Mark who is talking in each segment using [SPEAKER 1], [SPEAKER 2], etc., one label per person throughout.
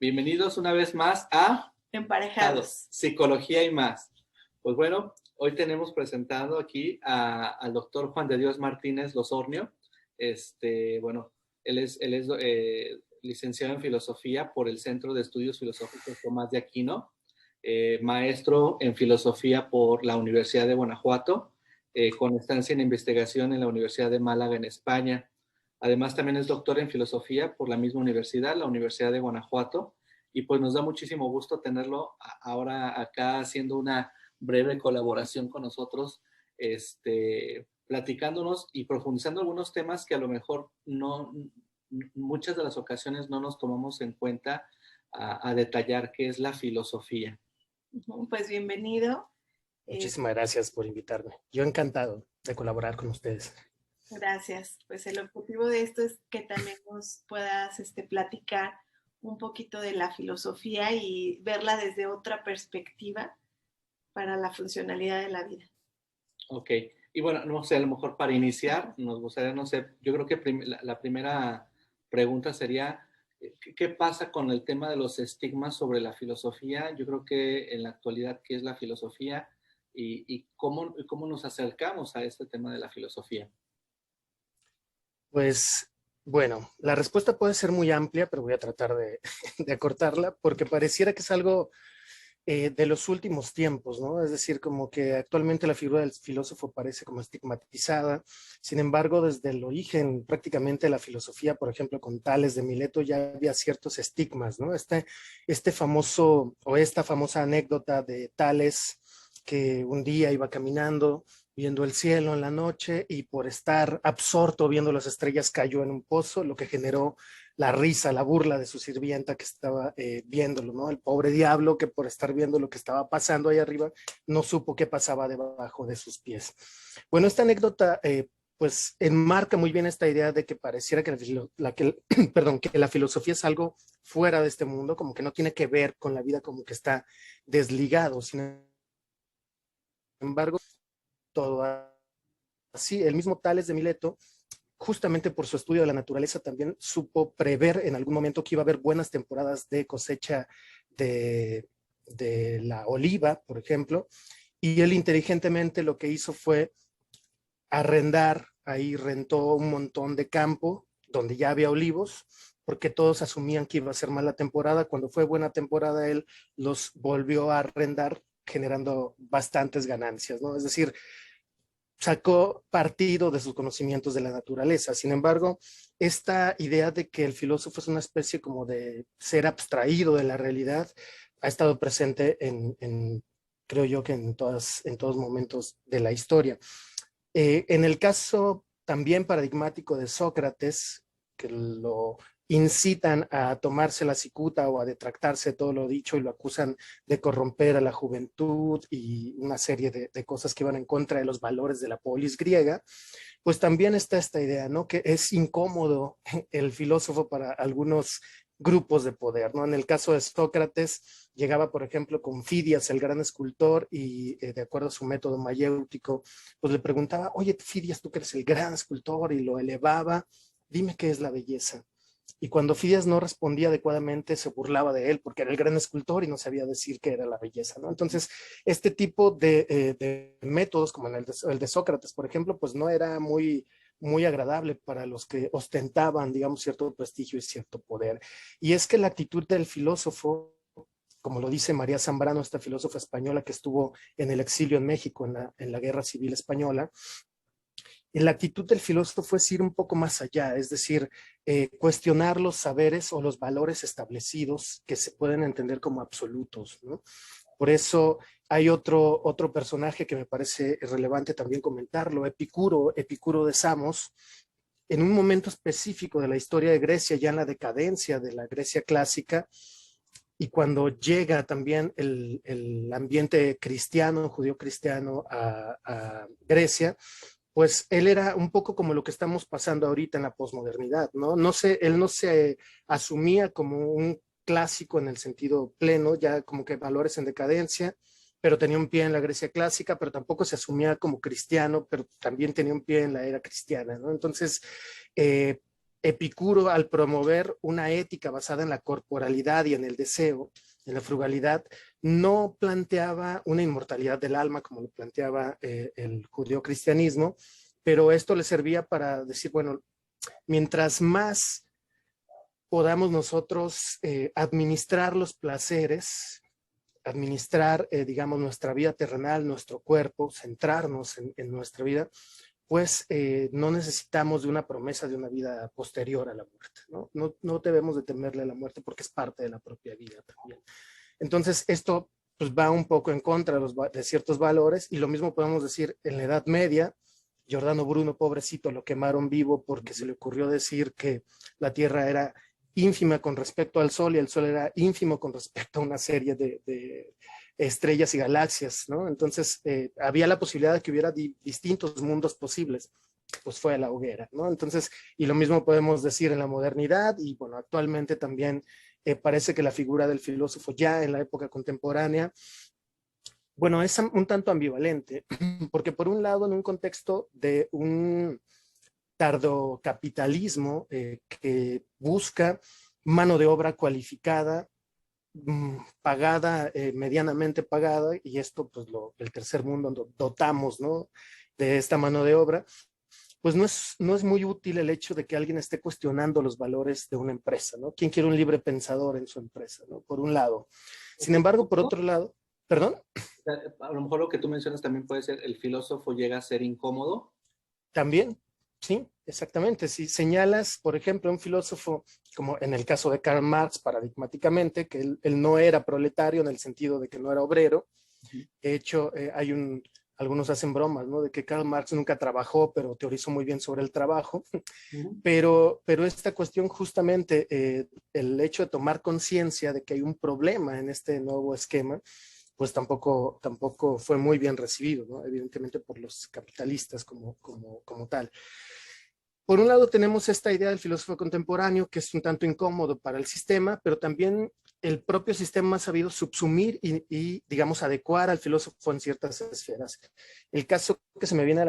[SPEAKER 1] Bienvenidos una vez más a
[SPEAKER 2] Emparejados.
[SPEAKER 1] Psicología y más. Pues bueno, hoy tenemos presentado aquí al doctor Juan de Dios Martínez Losornio. Bueno, él es licenciado en filosofía por el Centro de Estudios Filosóficos Tomás de Aquino, maestro en filosofía por la Universidad de Guanajuato, con estancia en investigación en la Universidad de Málaga en España. Además, también es doctor en filosofía por la misma universidad, la Universidad de Guanajuato, y pues nos da muchísimo gusto tenerlo ahora acá haciendo una breve colaboración con nosotros, platicándonos y profundizando algunos temas que a lo mejor no, muchas de las ocasiones no nos tomamos en cuenta a detallar, qué es la filosofía.
[SPEAKER 2] Pues bienvenido.
[SPEAKER 3] Muchísimas gracias por invitarme. Yo encantado de colaborar con ustedes.
[SPEAKER 2] Gracias. Pues el objetivo de esto es que también nos puedas platicar un poquito de la filosofía y verla desde otra perspectiva para la funcionalidad de la vida.
[SPEAKER 1] Ok. Y bueno, no sé, a lo mejor para iniciar, nos gustaría, no sé, yo creo que la primera pregunta sería, ¿qué pasa con el tema de los estigmas sobre la filosofía? Yo creo que en la actualidad, ¿qué es la filosofía? Y cómo nos acercamos a este tema de la filosofía.
[SPEAKER 3] Pues, bueno, la respuesta puede ser muy amplia, pero voy a tratar de acortarla, porque pareciera que es algo de los últimos tiempos, ¿no? Es decir, como que actualmente la figura del filósofo parece como estigmatizada. Sin embargo, desde el origen prácticamente de la filosofía, por ejemplo, con Tales de Mileto, ya había ciertos estigmas, ¿no? Este famoso, o esta famosa anécdota de Tales, que un día iba caminando, viendo el cielo en la noche, y por estar absorto viendo las estrellas cayó en un pozo, lo que generó la risa, la burla de su sirvienta que estaba viéndolo, ¿no? El pobre diablo que por estar viendo lo que estaba pasando ahí arriba, no supo qué pasaba debajo de sus pies. Bueno, esta anécdota pues enmarca muy bien esta idea de que pareciera que que la filosofía es algo fuera de este mundo, como que no tiene que ver con la vida, como que está desligado. Sin embargo, todo así, el mismo Tales de Mileto, justamente por su estudio de la naturaleza, también supo prever en algún momento que iba a haber buenas temporadas de cosecha de la oliva, por ejemplo, y él inteligentemente lo que hizo fue arrendar, ahí rentó un montón de campo donde ya había olivos, porque todos asumían que iba a ser mala temporada. Cuando fue buena temporada, él los volvió a arrendar, generando bastantes ganancias, ¿no? Es decir, sacó partido de sus conocimientos de la naturaleza. Sin embargo, esta idea de que el filósofo es una especie como de ser abstraído de la realidad ha estado presente creo yo que en todos momentos de la historia. En el caso también paradigmático de Sócrates, que lo incitan a tomarse la cicuta o a detractarse de todo lo dicho y lo acusan de corromper a la juventud y una serie de cosas que van en contra de los valores de la polis griega, pues también está esta idea, ¿no? Que es incómodo el filósofo para algunos grupos de poder, ¿no? En el caso de Sócrates, llegaba, por ejemplo, con Fidias, el gran escultor, y de acuerdo a su método mayéutico, pues le preguntaba, oye, Fidias, tú que eres el gran escultor, y lo elevaba, dime qué es la belleza. Y cuando Fidias no respondía adecuadamente, se burlaba de él porque era el gran escultor y no sabía decir qué era la belleza, ¿no? Entonces, este tipo de métodos, como el de Sócrates, por ejemplo, pues no era muy agradable para los que ostentaban, digamos, cierto prestigio y cierto poder. Y es que la actitud del filósofo, como lo dice María Zambrano, esta filósofa española que estuvo en el exilio en México en la Guerra Civil Española, la actitud del filósofo es ir un poco más allá, es decir, cuestionar los saberes o los valores establecidos que se pueden entender como absolutos, ¿no? Por eso hay otro personaje que me parece relevante también comentarlo, Epicuro de Samos, en un momento específico de la historia de Grecia, ya en la decadencia de la Grecia clásica, y cuando llega también el ambiente cristiano, judío cristiano a Grecia, pues él era un poco como lo que estamos pasando ahorita en la posmodernidad, ¿no? Él no se asumía como un clásico en el sentido pleno, ya como que valores en decadencia, pero tenía un pie en la Grecia clásica, pero tampoco se asumía como cristiano, pero también tenía un pie en la era cristiana, ¿no? Entonces, Epicuro, al promover una ética basada en la corporalidad y en el deseo, en la frugalidad, no planteaba una inmortalidad del alma como lo planteaba el judeocristianismo, pero esto le servía para decir, bueno, mientras más podamos nosotros administrar los placeres, administrar, digamos, nuestra vida terrenal, nuestro cuerpo, centrarnos en nuestra vida, pues no necesitamos de una promesa de una vida posterior a la muerte, ¿no? No debemos de temerle a la muerte porque es parte de la propia vida también. Entonces, esto pues, va un poco en contra de ciertos valores, y lo mismo podemos decir en la Edad Media. Giordano Bruno, pobrecito, lo quemaron vivo porque se le ocurrió decir que la Tierra era ínfima con respecto al Sol y el Sol era ínfimo con respecto a una serie de estrellas y galaxias, ¿no? Entonces, había la posibilidad de que hubiera distintos mundos posibles, pues fue a la hoguera, ¿no? Entonces, y lo mismo podemos decir en la modernidad, y bueno, actualmente también parece que la figura del filósofo ya en la época contemporánea, bueno, es un tanto ambivalente, porque por un lado, en un contexto de un tardocapitalismo que busca mano de obra cualificada, pagada, medianamente pagada, y esto pues el tercer mundo dotamos, ¿no?, de esta mano de obra, pues no es muy útil el hecho de que alguien esté cuestionando los valores de una empresa, ¿no? ¿Quién quiere un libre pensador en su empresa, ¿no? Por un lado. Sin embargo, por otro lado, ¿perdón?
[SPEAKER 1] A lo mejor lo que tú mencionas también puede ser, el filósofo llega a ser incómodo.
[SPEAKER 3] También, sí, exactamente. Si señalas, por ejemplo, un filósofo, como en el caso de Karl Marx, paradigmáticamente, que él no era proletario en el sentido de que no era obrero. De hecho, algunos hacen bromas, ¿no?, de que Karl Marx nunca trabajó, pero teorizó muy bien sobre el trabajo. Pero esta cuestión justamente, el hecho de tomar conciencia de que hay un problema en este nuevo esquema, pues tampoco fue muy bien recibido, ¿no?, evidentemente por los capitalistas como tal. Por un lado tenemos esta idea del filósofo contemporáneo que es un tanto incómodo para el sistema, pero también el propio sistema ha sabido subsumir y digamos, adecuar al filósofo en ciertas esferas. El caso que se me viene a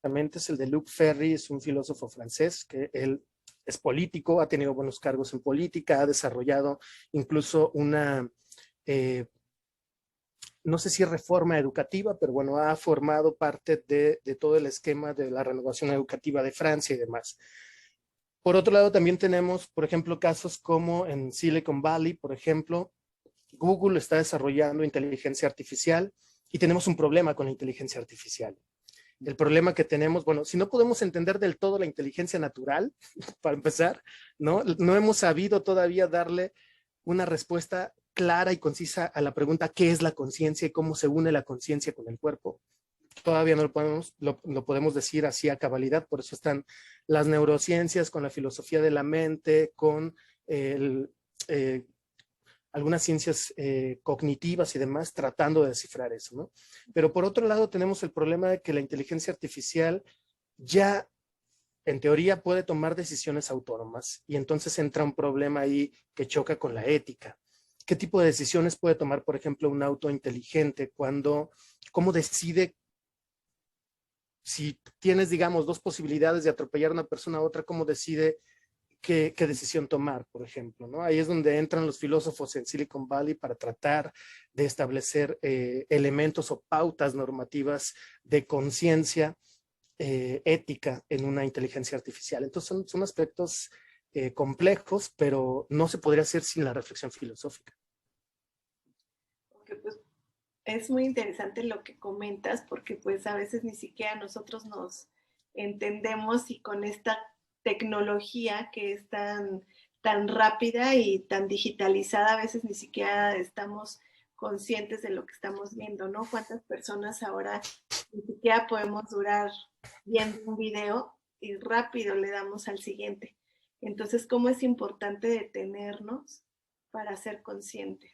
[SPEAKER 3] la mente es el de Luc Ferry, es un filósofo francés que él es político, ha tenido buenos cargos en política, ha desarrollado incluso una no sé si reforma educativa, pero bueno, ha formado parte de todo el esquema de la renovación educativa de Francia y demás. Por otro lado, también tenemos, por ejemplo, casos como en Silicon Valley, por ejemplo, Google está desarrollando inteligencia artificial y tenemos un problema con la inteligencia artificial. El problema que tenemos, bueno, si no podemos entender del todo la inteligencia natural, para empezar, no hemos sabido todavía darle una respuesta clara y concisa a la pregunta ¿qué es la conciencia y cómo se une la conciencia con el cuerpo? Todavía no lo podemos decir así a cabalidad, por eso están las neurociencias con la filosofía de la mente, con algunas ciencias cognitivas y demás tratando de descifrar eso, ¿no? Pero por otro lado tenemos el problema de que la inteligencia artificial ya en teoría puede tomar decisiones autónomas y entonces entra un problema ahí que choca con la ética. ¿Qué tipo de decisiones puede tomar, por ejemplo, un auto inteligente cómo decide si tienes, digamos, dos posibilidades de atropellar a una persona a otra, cómo decide qué decisión tomar, por ejemplo, ¿no? Ahí es donde entran los filósofos en Silicon Valley para tratar de establecer elementos o pautas normativas de conciencia ética en una inteligencia artificial. Entonces son aspectos complejos, pero no se podría hacer sin la reflexión filosófica.
[SPEAKER 2] Porque pues es muy interesante lo que comentas, porque pues a veces ni siquiera nosotros nos entendemos, y con esta tecnología que es tan rápida y tan digitalizada, a veces ni siquiera estamos conscientes de lo que estamos viendo, ¿no? ¿Cuántas personas ahora ni siquiera podemos durar viendo un video y rápido le damos al siguiente? Entonces, ¿cómo es importante detenernos para ser conscientes?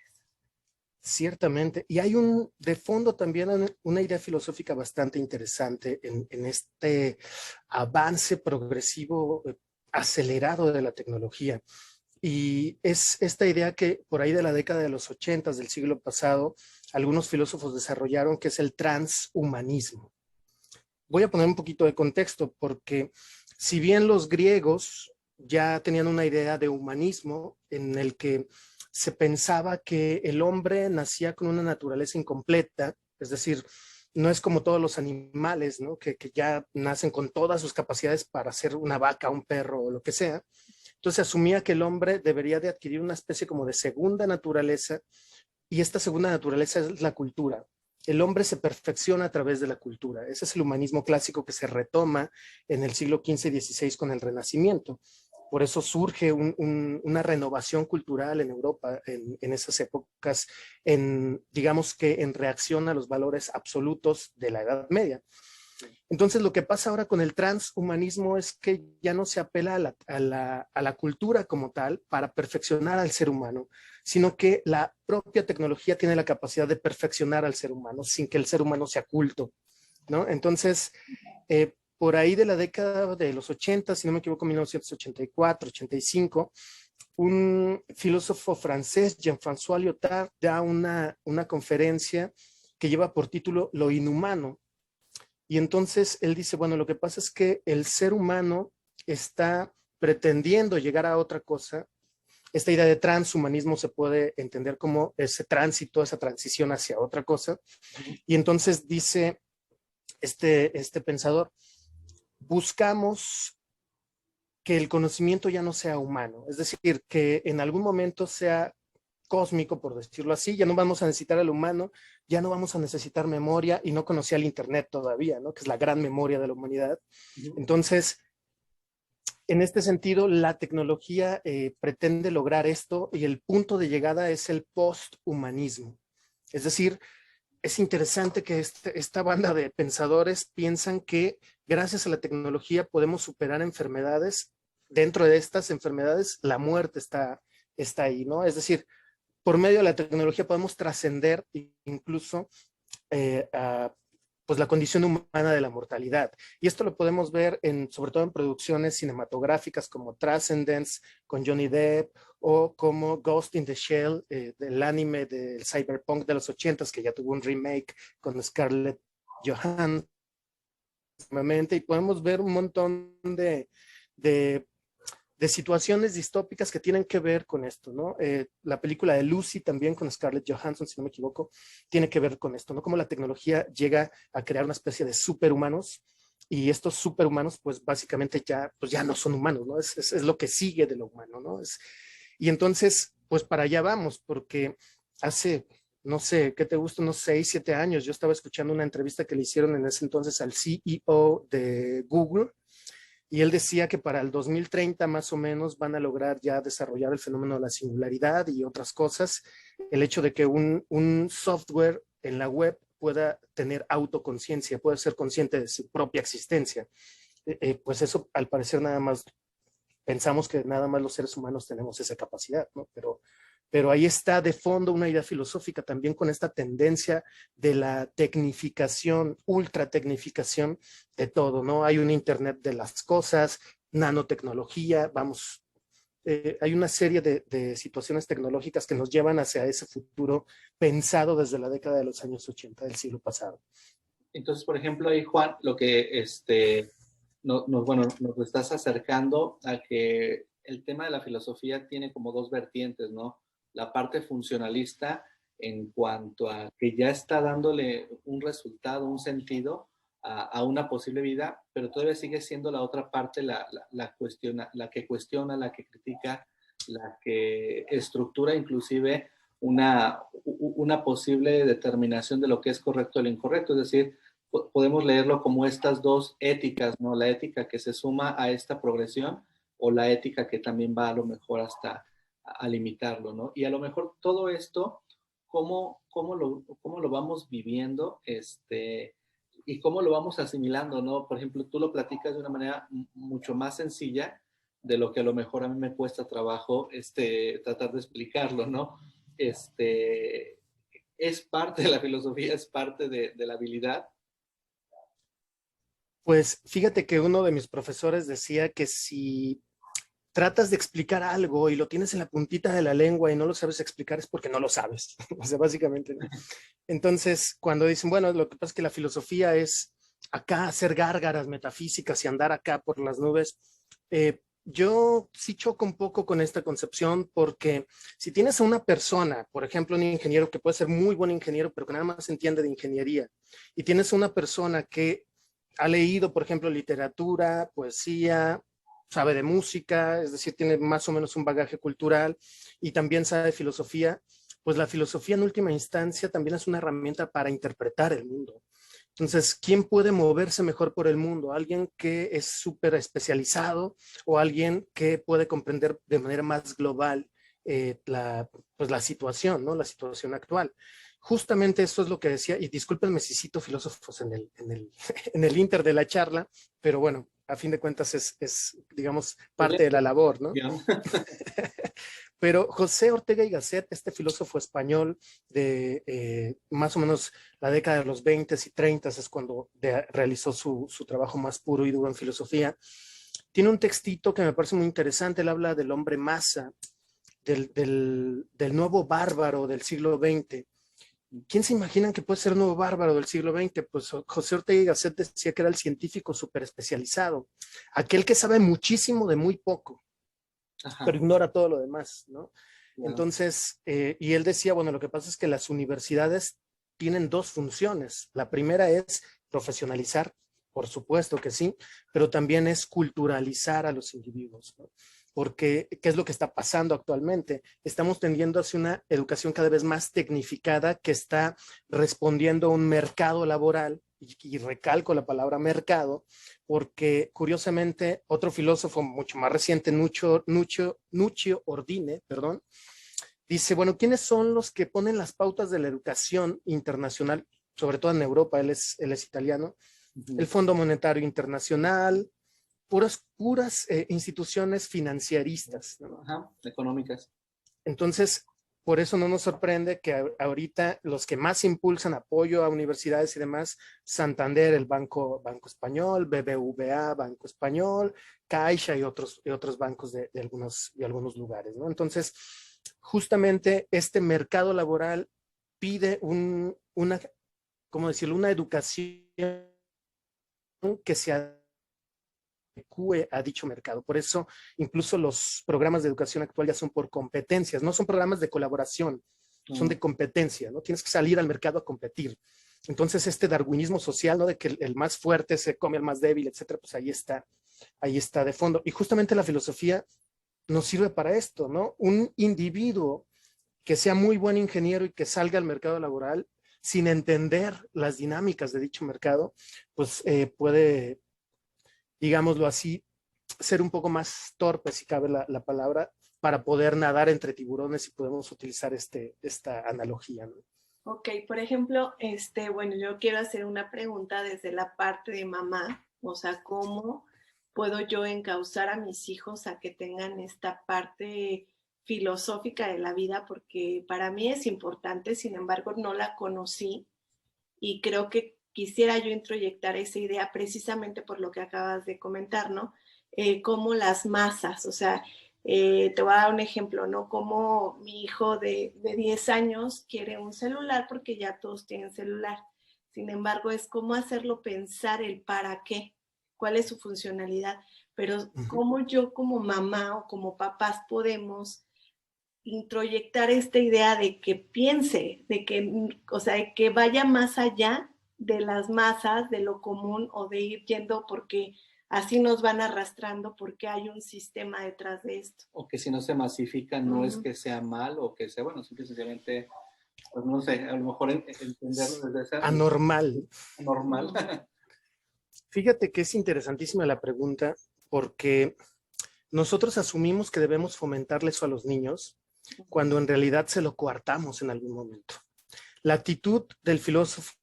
[SPEAKER 3] Ciertamente. Y hay de fondo también una idea filosófica bastante interesante en este avance progresivo acelerado de la tecnología. Y es esta idea que por ahí de la década de los 80 del siglo pasado, algunos filósofos desarrollaron, que es el transhumanismo. Voy a poner un poquito de contexto, porque si bien los griegos ya tenían una idea de humanismo en el que se pensaba que el hombre nacía con una naturaleza incompleta, es decir, no es como todos los animales, ¿no? Que ya nacen con todas sus capacidades para ser una vaca, un perro o lo que sea. Entonces asumía que el hombre debería de adquirir una especie como de segunda naturaleza, y esta segunda naturaleza es la cultura. El hombre se perfecciona a través de la cultura. Ese es el humanismo clásico que se retoma en el siglo XV y XVI con el Renacimiento. Por eso surge una renovación cultural en Europa en esas épocas, digamos que en reacción a los valores absolutos de la Edad Media. Entonces, lo que pasa ahora con el transhumanismo es que ya no se apela a la cultura como tal para perfeccionar al ser humano, sino que la propia tecnología tiene la capacidad de perfeccionar al ser humano sin que el ser humano sea culto, ¿no? Entonces, por ahí de la década de los 80, si no me equivoco, 1984, 85, un filósofo francés, Jean-François Lyotard, da una conferencia que lleva por título Lo inhumano. Y entonces él dice, bueno, lo que pasa es que el ser humano está pretendiendo llegar a otra cosa. Esta idea de transhumanismo se puede entender como ese tránsito, esa transición hacia otra cosa. Y entonces dice este pensador, buscamos que el conocimiento ya no sea humano, es decir, que en algún momento sea cósmico, por decirlo así, ya no vamos a necesitar al humano, ya no vamos a necesitar memoria, y no conocía el Internet todavía, ¿no? Que es la gran memoria de la humanidad. Entonces, en este sentido, la tecnología pretende lograr esto, y el punto de llegada es el posthumanismo. Es decir, es interesante que esta banda de pensadores piensan que gracias a la tecnología podemos superar enfermedades. Dentro de estas enfermedades, la muerte está ahí, ¿no? Es decir, por medio de la tecnología podemos trascender incluso pues la condición humana de la mortalidad. Y esto lo podemos ver sobre todo en producciones cinematográficas como Transcendence con Johnny Depp, o como Ghost in the Shell, del anime del cyberpunk de los 80s, que ya tuvo un remake con Scarlett Johansson. Y podemos ver un montón de situaciones distópicas que tienen que ver con esto, ¿no? La película de Lucy, también con Scarlett Johansson, si no me equivoco, tiene que ver con esto, ¿no? Cómo la tecnología llega a crear una especie de superhumanos, y estos superhumanos, pues básicamente pues ya no son humanos, ¿no? Es lo que sigue de lo humano, ¿no? Y entonces, pues para allá vamos, porque hace, no sé, ¿qué te gusta? Unos 6, 7 años, yo estaba escuchando una entrevista que le hicieron en ese entonces al CEO de Google, y él decía que para el 2030 más o menos van a lograr ya desarrollar el fenómeno de la singularidad y otras cosas. El hecho de que un software en la web pueda tener autoconciencia, pueda ser consciente de su propia existencia. Pues eso, al parecer, nada más pensamos que nada más los seres humanos tenemos esa capacidad, ¿no? Pero ahí está de fondo una idea filosófica también, con esta tendencia de la tecnificación, ultra tecnificación de todo, ¿no? Hay un Internet de las cosas, nanotecnología, vamos, hay una serie de situaciones tecnológicas que nos llevan hacia ese futuro pensado desde la década de los años 80 del siglo pasado.
[SPEAKER 1] Entonces, por ejemplo, ahí, Juan, lo que nos estás acercando a que el tema de la filosofía tiene como dos vertientes, ¿no? La parte funcionalista, en cuanto a que ya está dándole un resultado, un sentido a una posible vida, pero todavía sigue siendo la otra parte la que cuestiona, la que critica, la que estructura inclusive una posible determinación de lo que es correcto y lo incorrecto. Es decir, podemos leerlo como estas dos éticas, ¿no? La ética que se suma a esta progresión, o la ética que también va a lo mejor hasta a limitarlo, ¿no? Y a lo mejor todo esto, ¿cómo lo vamos viviendo? Y cómo lo vamos asimilando, ¿no? Por ejemplo, tú lo platicas de una manera mucho más sencilla de lo que a lo mejor a mí me cuesta trabajo tratar de explicarlo, ¿no? Es parte de la filosofía, es parte de la habilidad.
[SPEAKER 3] Pues fíjate que uno de mis profesores decía que si tratas de explicar algo y lo tienes en la puntita de la lengua y no lo sabes explicar, es porque no lo sabes. O sea, básicamente, ¿no? Entonces, cuando dicen, bueno, lo que pasa es que la filosofía es acá hacer gárgaras metafísicas y andar acá por las nubes, yo sí choco un poco con esta concepción porque si tienes a una persona, por ejemplo, un ingeniero que puede ser muy buen ingeniero, pero que nada más entiende de ingeniería, y tienes a una persona que ha leído, por ejemplo, literatura, poesía, sabe de música, es decir, tiene más o menos un bagaje cultural y también sabe de filosofía, pues la filosofía en última instancia también es una herramienta para interpretar el mundo. Entonces, ¿quién puede moverse mejor por el mundo? ¿Alguien que es súper especializado o alguien que puede comprender de manera más global pues la situación, ¿no? La situación actual. Justamente esto es lo que decía, y discúlpenme si cito filósofos en el inter de la charla, pero bueno, a fin de cuentas digamos, parte de la labor, ¿no? Pero José Ortega y Gasset, este filósofo español de más o menos la década de los 20 y 30 es cuando realizó su trabajo más puro y duro en filosofía, tiene un textito que me parece muy interesante. Él habla del hombre masa, del nuevo bárbaro del siglo XX. ¿Quién se imagina que puede ser el nuevo bárbaro del siglo XX? Pues José Ortega y Gasset decía que era el científico súper especializado, aquel que sabe muchísimo de muy poco. Ajá. Pero ignora todo lo demás, ¿no? Wow. Entonces, y él decía, bueno, lo que pasa es que las universidades tienen dos funciones. La primera es profesionalizar, por supuesto que sí, pero también es culturalizar a los individuos, ¿no? Porque, ¿qué es lo que está pasando actualmente? Estamos tendiendo hacia una educación cada vez más tecnificada que está respondiendo a un mercado laboral, y recalco la palabra mercado, porque curiosamente otro filósofo mucho más reciente, Nuccio Ordine, perdón, dice, bueno, ¿quiénes son los que ponen las pautas de la educación internacional, sobre todo en Europa? Él es italiano. El Fondo Monetario Internacional, puras instituciones financieristas, ¿no?
[SPEAKER 1] Ajá, económicas.
[SPEAKER 3] Entonces, por eso no nos sorprende que ahorita los que más impulsan apoyo a universidades y demás, Santander, el Banco Español, BBVA, Banco Español, Caixa y otros bancos de algunos lugares, ¿no? Entonces, justamente este mercado laboral pide ¿cómo decirlo? Una educación que se adecue a dicho mercado. Por eso, incluso los programas de educación actual ya son por competencias, no son programas de colaboración, son de competencia, ¿no? Tienes que salir al mercado a competir. Entonces, este darwinismo social, ¿no? De que el más fuerte se come al más débil, etcétera, pues ahí está de fondo. Y justamente la filosofía nos sirve para esto, ¿no? Un individuo que sea muy buen ingeniero y que salga al mercado laboral sin entender las dinámicas de dicho mercado, pues puede, digámoslo así, ser un poco más torpe, si cabe la palabra, para poder nadar entre tiburones, si podemos utilizar esta analogía, ¿no?
[SPEAKER 2] Ok, por ejemplo, bueno, yo quiero hacer una pregunta desde la parte de mamá, o sea, ¿cómo puedo yo encauzar a mis hijos a que tengan esta parte filosófica de la vida? Porque para mí es importante, sin embargo, no la conocí y creo que quisiera yo introyectar esa idea precisamente por lo que acabas de comentar, ¿no? Como las masas, o sea, te voy a dar un ejemplo, ¿no? Como mi hijo de 10 años quiere un celular porque ya todos tienen celular. Sin embargo, es cómo hacerlo pensar el para qué, cuál es su funcionalidad. Pero cómo yo como mamá o como papás podemos introyectar esta idea de que piense, de que, o sea, de que vaya más allá de las masas, de lo común o de ir yendo porque así nos van arrastrando porque hay un sistema detrás de esto.
[SPEAKER 1] O que si no se masifica no es que sea mal o que sea, bueno, simplemente, pues no sé, a lo mejor entenderlo desde esa...
[SPEAKER 3] Anormal.
[SPEAKER 1] Anormal.
[SPEAKER 3] Fíjate que es interesantísima la pregunta porque nosotros asumimos que debemos fomentarle eso a los niños cuando en realidad se lo coartamos en algún momento. La actitud del filósofo,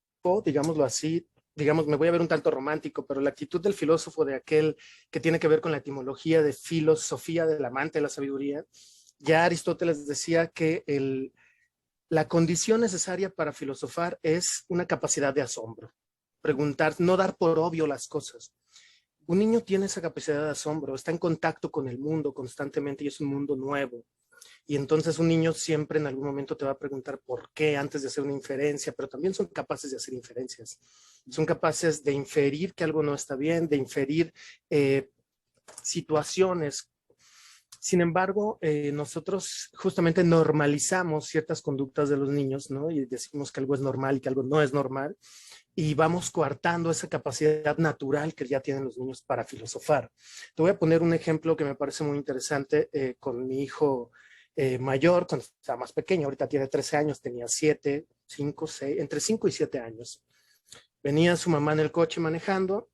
[SPEAKER 3] digámoslo así, digamos, me voy a ver un tanto romántico, pero la actitud del filósofo, de aquel que tiene que ver con la etimología de filosofía del amante de la sabiduría, ya Aristóteles decía que la condición necesaria para filosofar es una capacidad de asombro. Preguntar, no dar por obvio las cosas. Un niño tiene esa capacidad de asombro, está en contacto con el mundo constantemente y es un mundo nuevo. Y entonces un niño siempre en algún momento te va a preguntar por qué antes de hacer una inferencia, pero también son capaces de hacer inferencias. Son capaces de inferir que algo no está bien, de inferir situaciones. Sin embargo, nosotros justamente normalizamos ciertas conductas de los niños, ¿no? Y decimos que algo es normal y que algo no es normal, y vamos coartando esa capacidad natural que ya tienen los niños para filosofar. Te voy a poner un ejemplo que me parece muy interesante con mi hijo mayor, cuando estaba más pequeño. Ahorita tiene 13 años, tenía 7, 5, 6, entre 5 y 7 años. Venía su mamá en el coche manejando.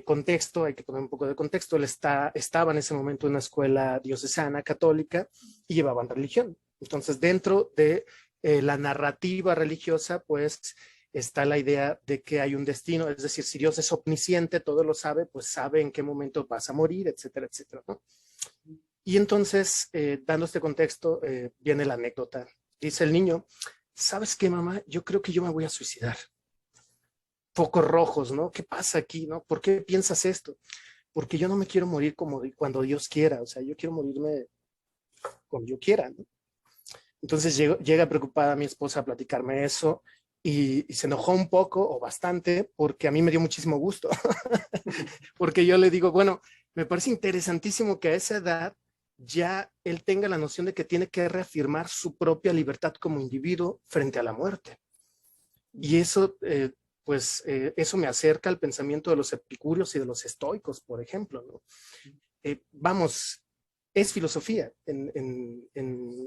[SPEAKER 3] Contexto, hay que poner un poco de contexto. Él estaba en ese momento en una escuela diocesana católica y llevaban religión. Entonces, dentro de la narrativa religiosa, pues está la idea de que hay un destino, es decir, si Dios es omnisciente, todo lo sabe, pues sabe en qué momento vas a morir, etcétera, etcétera, ¿no? Y entonces, dando este contexto, viene la anécdota. Dice el niño, ¿sabes qué, mamá? Yo creo que yo me voy a suicidar. Focos rojos, ¿no? ¿Qué pasa aquí, no? ¿Por qué piensas esto? Porque yo no me quiero morir como cuando Dios quiera, o sea, yo quiero morirme como yo quiera, ¿no? Entonces llega preocupada mi esposa a platicarme eso y se enojó un poco o bastante porque a mí me dio muchísimo gusto. Porque yo le digo, bueno, me parece interesantísimo que a esa edad ya él tenga la noción de que tiene que reafirmar su propia libertad como individuo frente a la muerte. Y eso, eso me acerca al pensamiento de los epicúreos y de los estoicos, por ejemplo, ¿no? Vamos, es filosofía en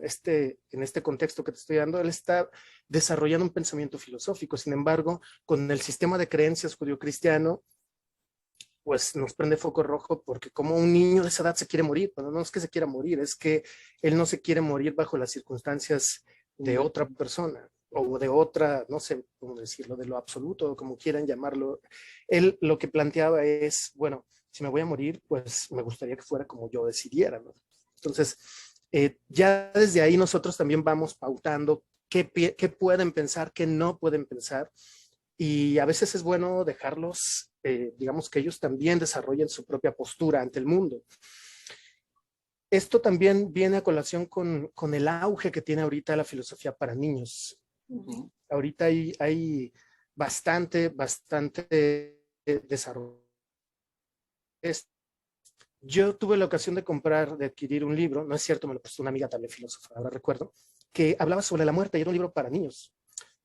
[SPEAKER 3] este contexto que te estoy dando. Él está desarrollando un pensamiento filosófico. Sin embargo, con el sistema de creencias judio-cristiano, pues nos prende foco rojo porque como un niño de esa edad se quiere morir. Bueno, no es que se quiera morir, es que él no se quiere morir bajo las circunstancias de otra persona o de otra, no sé cómo decirlo, de lo absoluto, como quieran llamarlo. Él lo que planteaba es, bueno, si me voy a morir, pues me gustaría que fuera como yo decidiera, ¿no? Entonces, ya desde ahí nosotros también vamos pautando qué pueden pensar, qué no pueden pensar. Y a veces es bueno dejarlos, digamos que ellos también desarrollen su propia postura ante el mundo. Esto también viene a colación con el auge que tiene ahorita la filosofía para niños. Ahorita hay bastante desarrollo. Yo tuve la ocasión de adquirir un libro, no es cierto, me lo prestó una amiga también filósofa, ahora recuerdo, que hablaba sobre la muerte y era un libro para niños.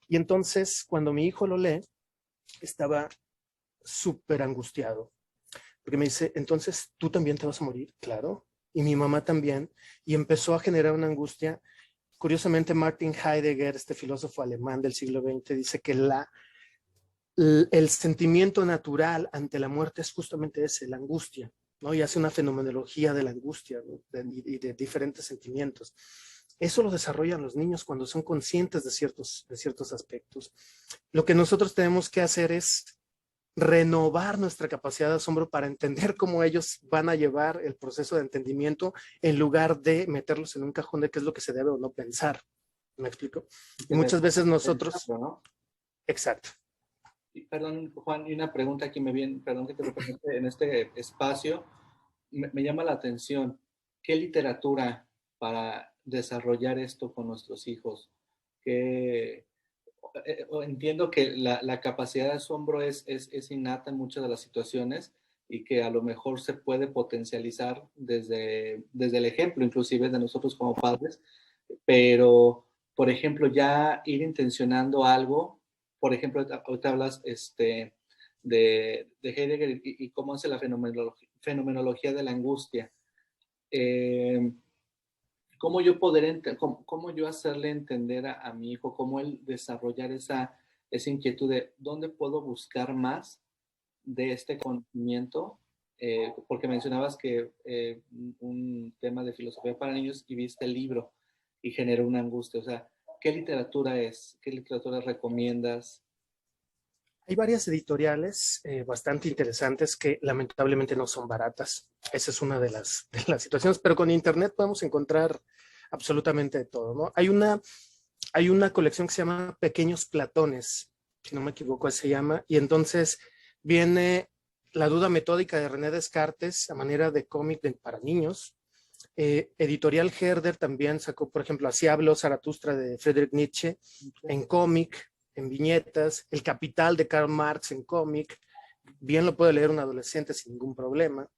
[SPEAKER 3] Y entonces, cuando mi hijo lo lee, estaba súper angustiado, porque me dice, entonces, ¿tú también te vas a morir? Claro, y mi mamá también, y empezó a generar una angustia. Curiosamente, Martin Heidegger, este filósofo alemán del siglo XX, dice que el sentimiento natural ante la muerte es justamente ese, la angustia, ¿no? Y hace una fenomenología de la angustia, ¿no? y de diferentes sentimientos. Eso lo desarrollan los niños cuando son conscientes de ciertos aspectos. Lo que nosotros tenemos que hacer es renovar nuestra capacidad de asombro para entender cómo ellos van a llevar el proceso de entendimiento en lugar de meterlos en un cajón de qué es lo que se debe o no pensar. ¿Me explico? Y muchas veces nosotros...
[SPEAKER 1] ¿no?
[SPEAKER 3] Exacto.
[SPEAKER 1] Perdón, Juan, y una pregunta aquí me viene, perdón que te lo pregunte en este espacio, me llama la atención. ¿Qué literatura para desarrollar esto con nuestros hijos? Entiendo que la capacidad de asombro es innata en muchas de las situaciones y que a lo mejor se puede potencializar desde el ejemplo, inclusive de nosotros como padres, pero, por ejemplo, ya ir intencionando algo, por ejemplo, ahorita hablas de Heidegger y cómo hace la fenomenología de la angustia. ¿Cómo yo hacerle entender a mi hijo, cómo él desarrollar esa inquietud de dónde puedo buscar más de este conocimiento? Porque mencionabas que un tema de filosofía para niños y viste el libro y generó una angustia. O sea, ¿qué literatura es? ¿Qué literatura recomiendas?
[SPEAKER 3] Hay varias editoriales bastante interesantes que lamentablemente no son baratas. Esa es una de las situaciones, pero con internet podemos encontrar absolutamente de todo, ¿no? Hay una colección que se llama Pequeños Platones, si no me equivoco, se llama, y entonces viene La duda metódica de René Descartes a manera de cómic para niños. Editorial Herder también sacó, por ejemplo, Así habló Zaratustra de Friedrich Nietzsche en cómic, en viñetas, El Capital de Karl Marx en cómic, bien lo puede leer un adolescente sin ningún problema.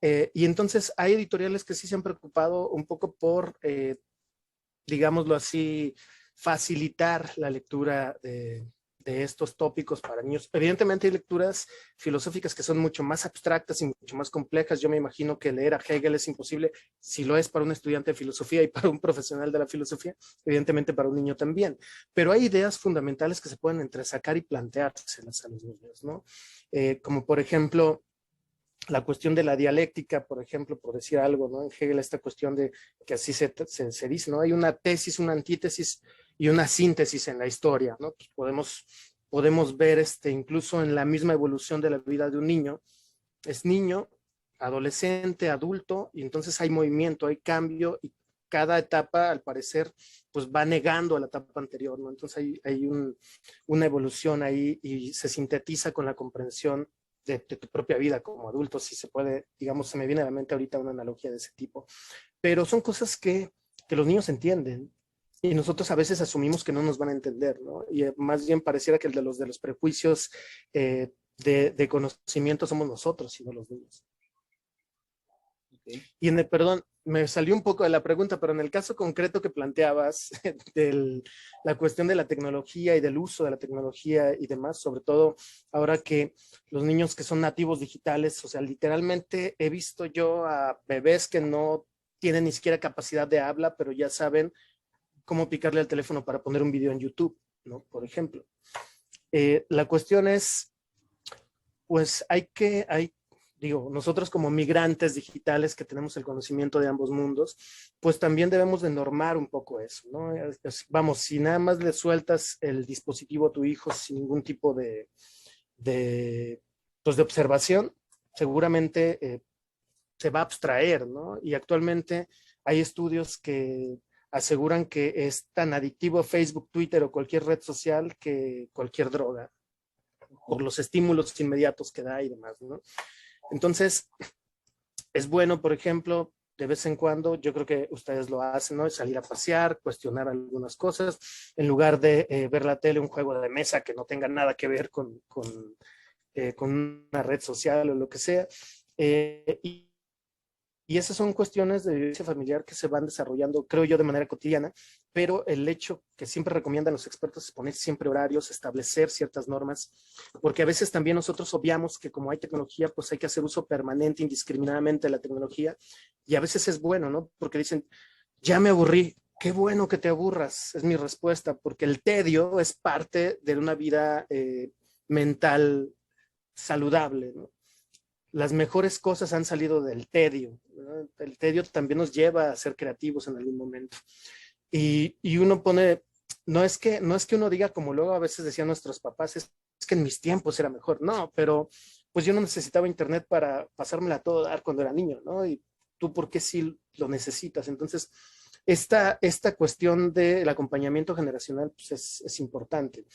[SPEAKER 3] Y entonces hay editoriales que sí se han preocupado un poco por, digámoslo así, facilitar la lectura de estos tópicos para niños. Evidentemente hay lecturas filosóficas que son mucho más abstractas y mucho más complejas. Yo me imagino que leer a Hegel es imposible, si lo es para un estudiante de filosofía y para un profesional de la filosofía, evidentemente para un niño también. Pero hay ideas fundamentales que se pueden entresacar y planteárselas a los niños, ¿no? Como por ejemplo, la cuestión de la dialéctica, por ejemplo, por decir algo, ¿no? En Hegel esta cuestión de que así se dice, ¿no? Hay una tesis, una antítesis y una síntesis en la historia, ¿no? Pues podemos ver incluso en la misma evolución de la vida de un niño. Es niño, adolescente, adulto, y entonces hay movimiento, hay cambio, y cada etapa, al parecer, pues va negando a la etapa anterior, ¿no? Entonces hay una evolución ahí y se sintetiza con la comprensión de tu propia vida como adulto, si se puede, digamos, se me viene a la mente ahorita una analogía de ese tipo. Pero son cosas que los niños entienden y nosotros a veces asumimos que no nos van a entender, ¿no? Y más bien pareciera que el de los prejuicios de conocimiento somos nosotros y no los niños.
[SPEAKER 1] Okay.
[SPEAKER 3] Y perdón, me salió un poco de la pregunta, pero en el caso concreto que planteabas, la cuestión de la tecnología y del uso de la tecnología y demás, sobre todo ahora que los niños que son nativos digitales, o sea, literalmente he visto yo a bebés que no tienen ni siquiera capacidad de habla, pero ya saben cómo picarle al teléfono para poner un video en YouTube, ¿no? Por ejemplo. La cuestión es, pues digo, nosotros como migrantes digitales que tenemos el conocimiento de ambos mundos, pues también debemos de normar un poco eso, ¿no? Vamos, si nada más le sueltas el dispositivo a tu hijo sin ningún tipo pues de observación, seguramente se va a abstraer, ¿no? Y actualmente hay estudios que aseguran que es tan adictivo Facebook, Twitter o cualquier red social que cualquier droga, por los estímulos inmediatos que da y demás, ¿no? Entonces, es bueno, por ejemplo, de vez en cuando, yo creo que ustedes lo hacen, ¿no? Salir a pasear, cuestionar algunas cosas, en lugar de ver la tele, un juego de mesa que no tenga nada que ver con una red social o lo que sea. Y esas son cuestiones de vivencia familiar que se van desarrollando, creo yo, de manera cotidiana, pero el hecho que siempre recomiendan los expertos es poner siempre horarios, establecer ciertas normas, porque a veces también nosotros obviamos que como hay tecnología, pues hay que hacer uso permanente, indiscriminadamente de la tecnología, y a veces es bueno, ¿no? Porque dicen, ya me aburrí, qué bueno que te aburras, es mi respuesta, porque el tedio es parte de una vida mental saludable, ¿no? Las mejores cosas han salido del tedio, ¿no? El tedio también nos lleva a ser creativos en algún momento. Y uno pone, no es que uno diga como luego a veces decían nuestros papás, es que en mis tiempos era mejor. No, pero pues yo no necesitaba internet para pasármela a todo dar cuando era niño, ¿no? Y tú, ¿por qué sí lo necesitas? Entonces, esta cuestión del acompañamiento generacional pues es importante.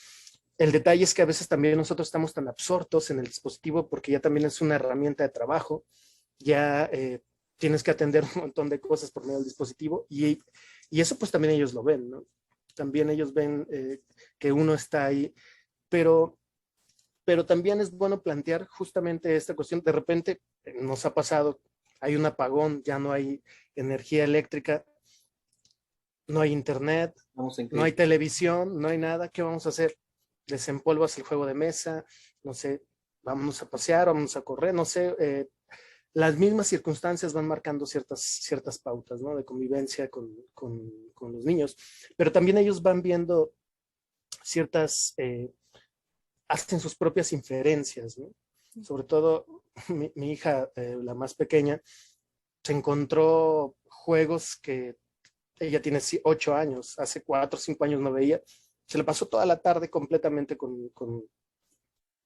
[SPEAKER 3] El detalle es que a veces también nosotros estamos tan absortos en el dispositivo porque ya también es una herramienta de trabajo, ya tienes que atender un montón de cosas por medio del dispositivo y eso pues también ellos lo ven, ¿no? También ellos ven que uno está ahí, pero, pero también es bueno plantear justamente esta cuestión. De repente nos ha pasado, hay un apagón, ya no hay energía eléctrica, no hay internet, no hay televisión, no hay nada. ¿Qué vamos a hacer? Desempolvas el juego de mesa, no sé, vámonos a pasear, vámonos a correr, no sé. Las mismas circunstancias van marcando ciertas pautas, ¿no? De convivencia con los niños, pero también ellos van viendo hacen sus propias inferencias, ¿no? Sobre todo mi hija, la más pequeña, se encontró juegos que ella tiene 8 años, hace 4 o 5 años no veía, se le pasó toda la tarde completamente con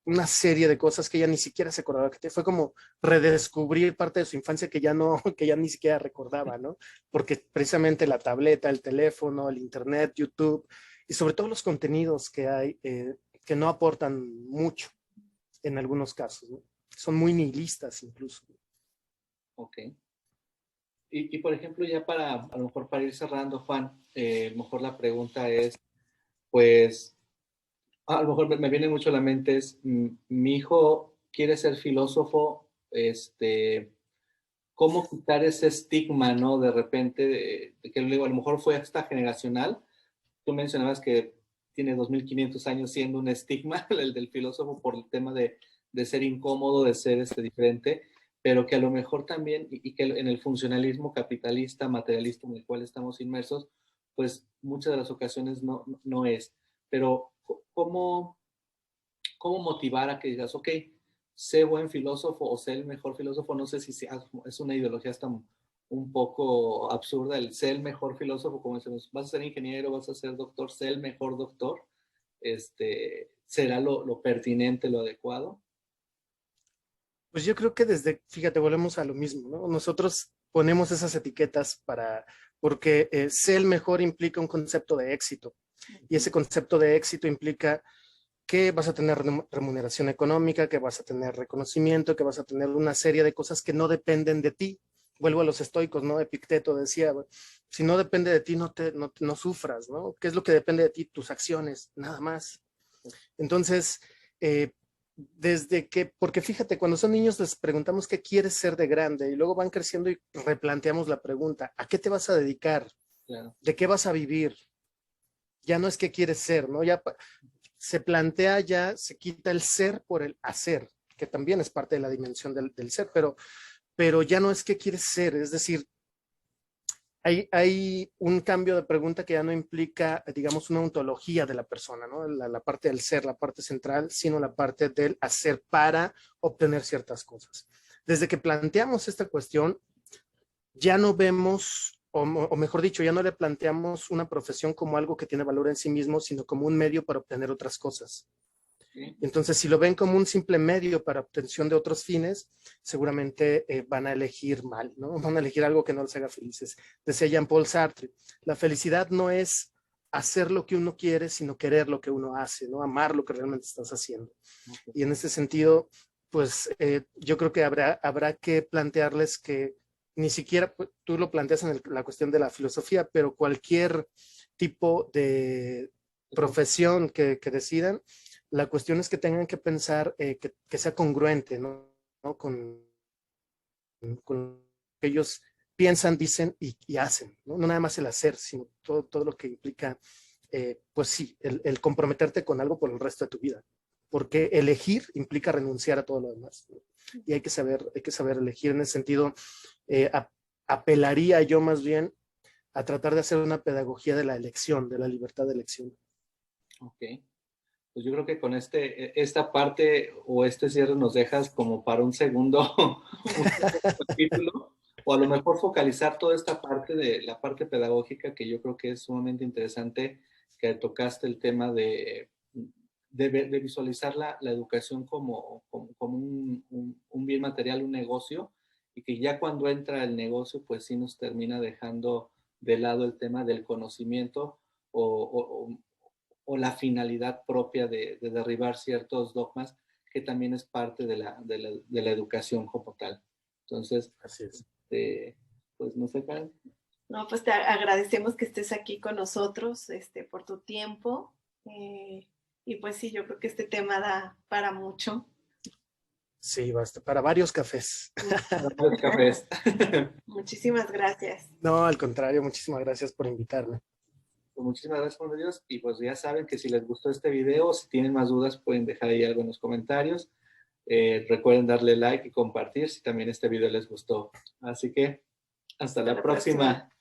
[SPEAKER 3] una serie de cosas que ella ni siquiera se acordaba, que fue como redescubrir parte de su infancia que ya no, que ya ni siquiera recordaba, ¿no? Porque precisamente la tableta, el teléfono, el internet, YouTube, y sobre todo los contenidos que hay, que no aportan mucho en algunos casos, ¿no? Son muy nihilistas incluso.
[SPEAKER 1] Ok. Y por ejemplo, ya a lo mejor para ir cerrando, Juan, a lo mejor la pregunta es, pues, a lo mejor me viene mucho a la mente es, mi hijo quiere ser filósofo, cómo quitar ese estigma, ¿no? De repente, de que luego a lo mejor fue hasta generacional. Tú mencionabas que tiene 2500 años siendo un estigma el del filósofo por el tema de ser incómodo, de ser diferente, pero que a lo mejor también, y que en el funcionalismo capitalista, materialista en el cual estamos inmersos, pues muchas de las ocasiones no es. Pero ¿cómo motivar a que digas, ok, sé buen filósofo o sé el mejor filósofo? No sé si es una ideología hasta un poco absurda el ser el mejor filósofo, como decimos, vas a ser ingeniero, vas a ser doctor, sé el mejor doctor, será lo pertinente, lo adecuado.
[SPEAKER 3] Pues yo creo que fíjate, volvemos a lo mismo, ¿no? Nosotros ponemos esas etiquetas porque ser el mejor implica un concepto de éxito. Y ese concepto de éxito implica que vas a tener remuneración económica, que vas a tener reconocimiento, que vas a tener una serie de cosas que no dependen de ti. Vuelvo a los estoicos, ¿no? Epicteto decía, si no depende de ti, no sufras, ¿no? ¿Qué es lo que depende de ti? Tus acciones, nada más. Entonces, porque fíjate, cuando son niños les preguntamos qué quieres ser de grande y luego van creciendo y replanteamos la pregunta, ¿a qué te vas a dedicar?
[SPEAKER 1] Claro.
[SPEAKER 3] ¿De qué vas a vivir? Ya no es qué quieres ser, ¿no? Ya se plantea, ya se quita el ser por el hacer, que también es parte de la dimensión del ser, pero ya no es qué quieres ser, es decir, hay un cambio de pregunta que ya no implica, digamos, una ontología de la persona, ¿no? La parte del ser, la parte central, sino la parte del hacer para obtener ciertas cosas. Desde que planteamos esta cuestión, ya no vemos, o mejor dicho, ya no le planteamos una profesión como algo que tiene valor en sí mismo, sino como un medio para obtener otras cosas. Entonces, si lo ven como un simple medio para obtención de otros fines, seguramente van a elegir mal, ¿no? Van a elegir algo que no les haga felices. Decía Jean-Paul Sartre, la felicidad no es hacer lo que uno quiere, sino querer lo que uno hace, ¿no? Amar lo que realmente estás haciendo. Okay. Y en ese sentido, pues yo creo que habrá que plantearles que ni siquiera, tú lo planteas en la cuestión de la filosofía, pero cualquier tipo de profesión que decidan, la cuestión es que tengan que pensar que sea congruente, ¿no? Con lo que ellos piensan, dicen y hacen, ¿no? No nada más el hacer, sino todo lo que implica, pues sí, el comprometerte con algo por el resto de tu vida. Porque elegir implica renunciar a todo lo demás, ¿no? Y hay que saber elegir. En ese sentido, apelaría yo más bien a tratar de hacer una pedagogía de la elección, de la libertad de elección.
[SPEAKER 1] Ok. Pues yo creo que con esta parte o este cierre nos dejas como para un segundo capítulo, o a lo mejor focalizar toda esta parte de la parte pedagógica, que yo creo que es sumamente interesante, que tocaste el tema de visualizar la educación como un bien material, un negocio, y que ya cuando entra el negocio, pues sí nos termina dejando de lado el tema del conocimiento o la finalidad propia de derribar ciertos dogmas, que también es parte de la educación como tal. Entonces,
[SPEAKER 3] así es.
[SPEAKER 1] Pues no sé, Karen.
[SPEAKER 2] No, pues te agradecemos que estés aquí con nosotros, por tu tiempo. Y pues sí, yo creo que este tema da para mucho.
[SPEAKER 3] Sí, basta, para varios cafés.
[SPEAKER 1] Varios cafés.
[SPEAKER 2] Muchísimas gracias.
[SPEAKER 3] No, al contrario, muchísimas gracias por invitarme.
[SPEAKER 1] Pues muchísimas gracias, Juan de Dios. Y pues ya saben que si les gustó este video, si tienen más dudas, pueden dejar ahí algo en los comentarios. Recuerden darle like y compartir si también este video les gustó. Así que hasta la próxima.